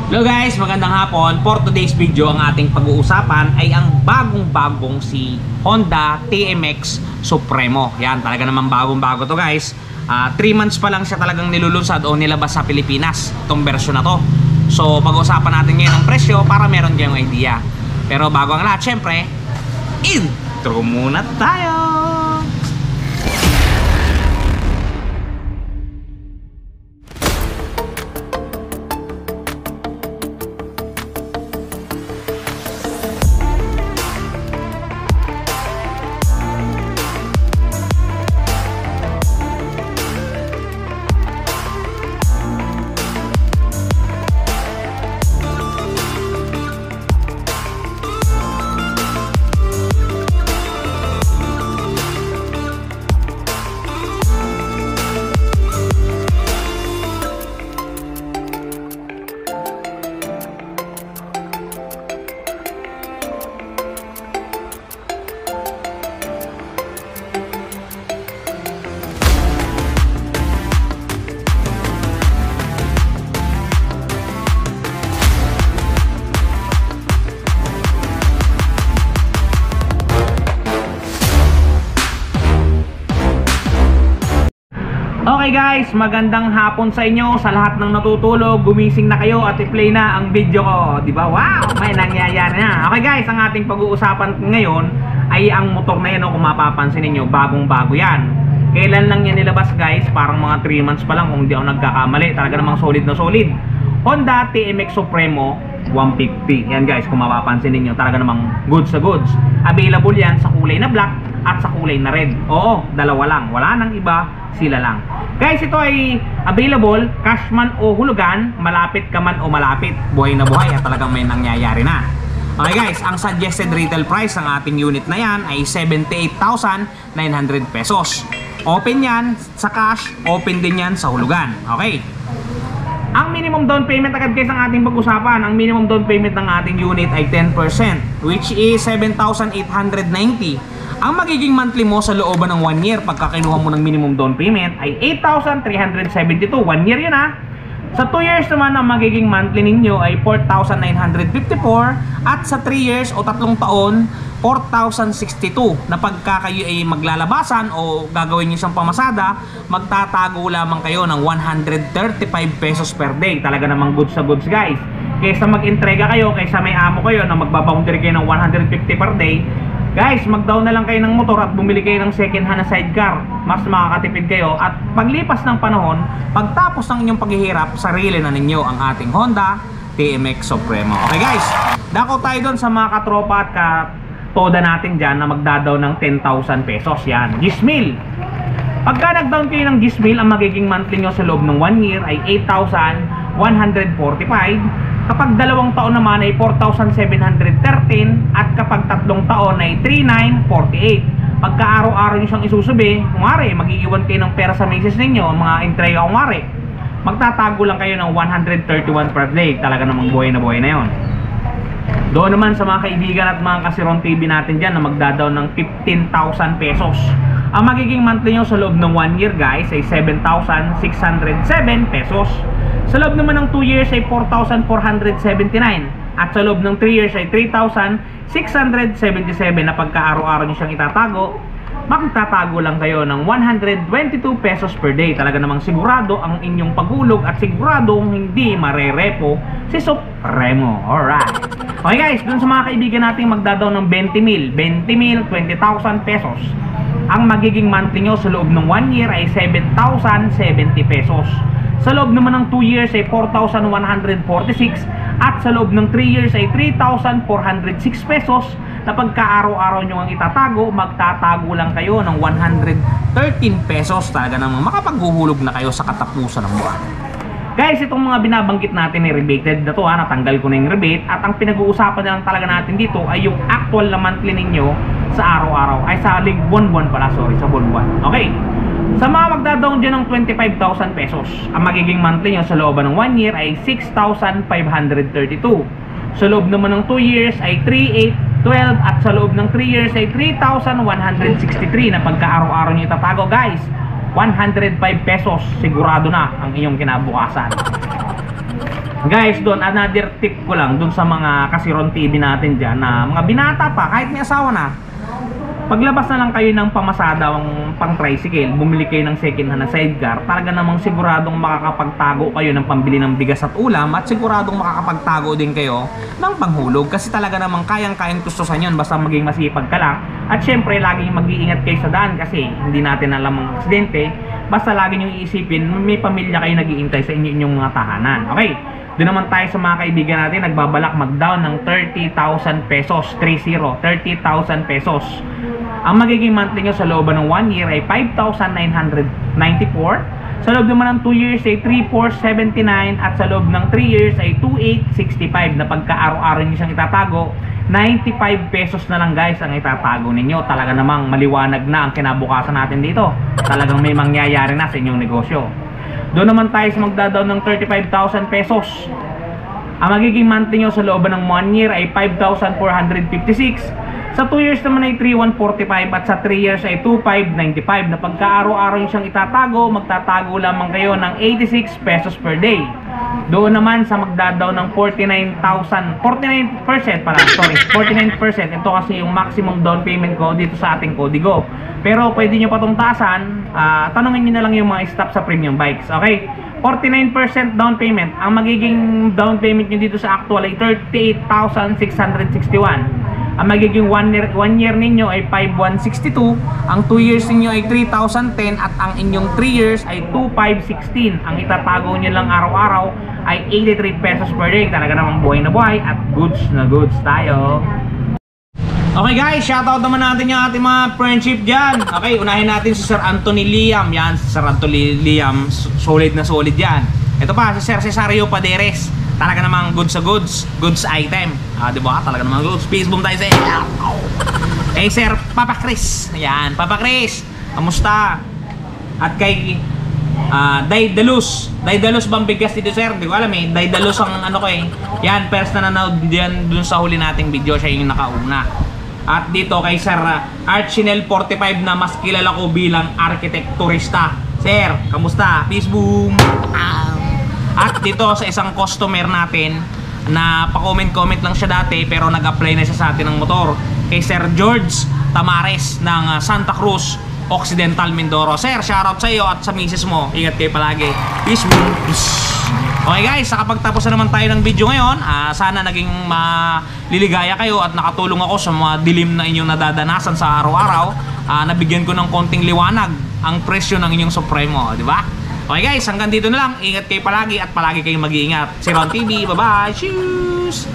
Hello guys, magandang hapon. For today's video, ang ating pag-uusapan ay ang bagong-bagong si Honda TMX Supremo. Yan, talaga namang bagong-bago to guys. 3 months pa lang siya talagang nilulunsad o nilabas sa Pilipinas, itong version na to. So, pag-uusapan natin ngayon ang presyo para meron kayong idea. Pero bago ang lahat, syempre, intro muna tayo! Okay guys, magandang hapon sa inyo, sa lahat ng natutulog. Gumising na kayo at i-play na ang video ko, di ba? Wow, may nangyayari na. Okay guys, ang ating pag-uusapan ngayon ay ang motor na yan, kung mapapansin niyo, bagong-bago yan. Kailan lang yan nilabas guys? Parang mga 3 months pa lang kung hindi ako nagkakamali. Talaga namang solid na solid. Honda TMX Supremo 150. Yan guys, kung mapapansin niyo, talaga namang goods sa goods. Available yan sa kulay na black at sa kulay na red. Oo, dalawa lang. Wala nang iba, sila lang. Guys, ito ay available, cash man o hulugan, malapit ka man o malapit, buhay na buhay at talagang may nangyayari na. Okay guys, ang suggested retail price ng ating unit na yan ay 78,900 pesos. Open yan sa cash, open din yan sa hulugan. Okay. Ang minimum down payment agad guys ang ating pag-usapan. Ang minimum down payment ng ating unit ay 10%, which is 7,890. Ang magiging monthly mo sa looban ng 1 year pagka kinuha mo ng minimum down payment ay 8,372. 1 year yun ha. Sa 2 years naman ang magiging monthly ninyo ay 4,954. At sa 3 years o 3 taon, 4,062. Na pagka kayo ay maglalabasan o gagawin nyo siyang pamasada, magtatago lamang kayo ng 135 pesos per day. Talaga namang goods sa goods guys. Kaysa mag-entrega kayo, kaysa may amo kayo na magbaboundary kayo ng 150 per day, guys, mag-down na lang kayo ng motor at bumili kayo ng second hand na sidecar. Mas makakatipid kayo at paglipas ng panahon, pagtapos ng inyong paghihirap, sarili na ninyo ang ating Honda TMX Supremo. Okay guys, dako tayo doon sa mga katropa at katoda natin dyan na magdadaw ng 10,000 pesos. Yan, Gismil. Pagka nag-down kayo ng Gismil, ang magiging monthly nyo sa loob ng 1 year ay 8,145. Kapag 2 taon naman ay 4,713 at kapag 3 taon ay 3,948. Pagka araw-araw nyo siyang isusubi, kumari magiiwan kayo ng pera sa misis ninyo, mga entrega kumari, magtatago lang kayo ng 131 per day. Talaga namang buhay na yon. Doon naman sa mga kaibigan at mga kasiron TV natin dyan na magdadaw ng 15,000 pesos. Ang magiging monthly nyo sa loob ng 1 year guys ay 7,607 pesos. Sa loob naman ng 2 years ay 4,479. At sa loob ng 3 years ay 3,677 na pagka araw-araw nyo siyang itatago, magtatago lang kayo ng 122 pesos per day. Talaga namang sigurado ang inyong paghulog at siguradong hindi marerepo si Supremo. Alright. Okay guys, dun sa mga kaibigan natin magdadaw ng 20 mil, 20,000 pesos. Ang magiging monthly nyo sa loob ng 1 year ay 7,070 pesos. Sa loob naman ng 2 years ay 4,146 at sa loob ng 3 years ay 3,406 pesos na pagka araw-araw nyo ang itatago, magtatago lang kayo ng 113 pesos. Talaga namang makapaghuhulog na kayo sa katapusan ng buwan. Guys, itong mga binabanggit natin ay rebated na to ha, natanggal ko na yung rebate at ang pinag-uusapan na lang talaga natin dito ay yung actual na monthly ninyo sa araw-araw, ay sa buwan-buwan pala, sorry, sa buwan-buwan. Okay. Sa mga magdadaon dyan ng 25,000 pesos, ang magiging monthly nyo sa looban ng 1 year ay 6,532. Sa loob naman ng 2 years ay 3,812 at sa loob ng 3 years ay 3,163 na pagka araw-araw nyo itatago guys. 105 pesos sigurado na ang inyong kinabukasan. Guys, doon another tip ko lang doon sa mga kasiron TV natin dyan na mga binata pa, kahit may asawa na, paglabas na lang kayo ng pamasada ang pang tricycle, bumili kayo ng second hand na sidecar, talaga namang siguradong makakapagtago kayo ng pambili ng bigas at ulam at siguradong makakapagtago din kayo ng panghulog kasi talaga namang kayang-kayang tustusan yun basta maging masipag ka lang. At syempre laging mag-iingat kayo sa daan kasi hindi natin alam ang aksidente, basta lagi nyo iisipin may pamilya kayo nag-iintay sa inyong mga tahanan. Okay, doon naman tayo sa mga kaibigan natin nagbabalak mag-down ng 30,000 pesos, 30,000 pesos. Ang magiging monthly nyo sa loob ng 1 year ay 5,994. Sa loob naman ng 2 years ay 3,479. At sa loob ng 3 years ay 2,865 na pagka araw-araw nyo siyang itatago, 95 pesos na lang guys ang itatago ninyo. Talaga namang maliwanag na ang kinabukasan natin dito. Talagang may mangyayari na sa inyong negosyo. Doon naman tayo sa magdadaw ng 35,000 pesos. Ang magiging monthly nyo sa loob ng 1 year ay 5,456. Sa 2 years naman ay 3,145 at sa 3 years ay 2,595 na pagka araw-araw nyo siyang itatago, magtatago lamang kayo ng 86 pesos per day. Doon naman sa magdadaw ng 49% pala, sorry, 49%. Ito kasi yung maximum down payment ko dito sa ating Kodigo. Pero pwede nyo patong taasan, tanungin nyo na lang yung mga stop sa premium bikes. Okay, 49% down payment. Ang magiging down payment nyo dito sa actual ay 38,661. Ang magiging 1 year ninyo ay 5,162. Ang 2 years ninyo ay 3,010. At ang inyong 3 years ay 2,516. Ang itatago nyo lang araw-araw ay 83 pesos per day. Talaga namang buhay na buhay at goods na goods tayo. Okay guys, shoutout naman natin yung ating mga friendship dyan. Okay, unahin natin si Sir Anthony Liam. Yan, si Sir Anthony Liam, solid na solid yan. Ito pa, si Sir Cesario Paderes. Talaga namang goods sa goods, goods item. Diba? Talaga namang goods. Peace boom tayo sa iyo. Eh Sir Papa Chris. Ayan, Papa Chris. Kamusta? At kay Daidalus. Daidalus bang bigas dito sir? Hindi ko alam eh. Daidalus ang ano ko eh. Yan, first na nanood diyan dun sa huli nating video. Siya yung nakauna. At dito kay Sir Archinel 45 na mas kilala ko bilang arkitekturista. Sir, kamusta? Peace boom. At dito sa isang customer natin na pa-comment lang siya dati pero nag-apply na siya sa atin ng motor, kay Sir George Tamares ng Santa Cruz Occidental, Mindoro. Sir, shoutout sa iyo at sa misis mo. Ingat kayo palagi. Peace. Okay guys, nakapagtapos na naman tayo ng video ngayon. Sana naging maliligaya kayo at nakatulong ako sa mga dilim na inyong nadadanasan sa araw-araw. Nabigyan ko ng konting liwanag ang presyo ng inyong Supremo, di ba? Okay guys, hanggang dito na lang. Ingat kayo palagi at palagi kayong mag-iingat. Si Ron TV, bye-bye. Cheers!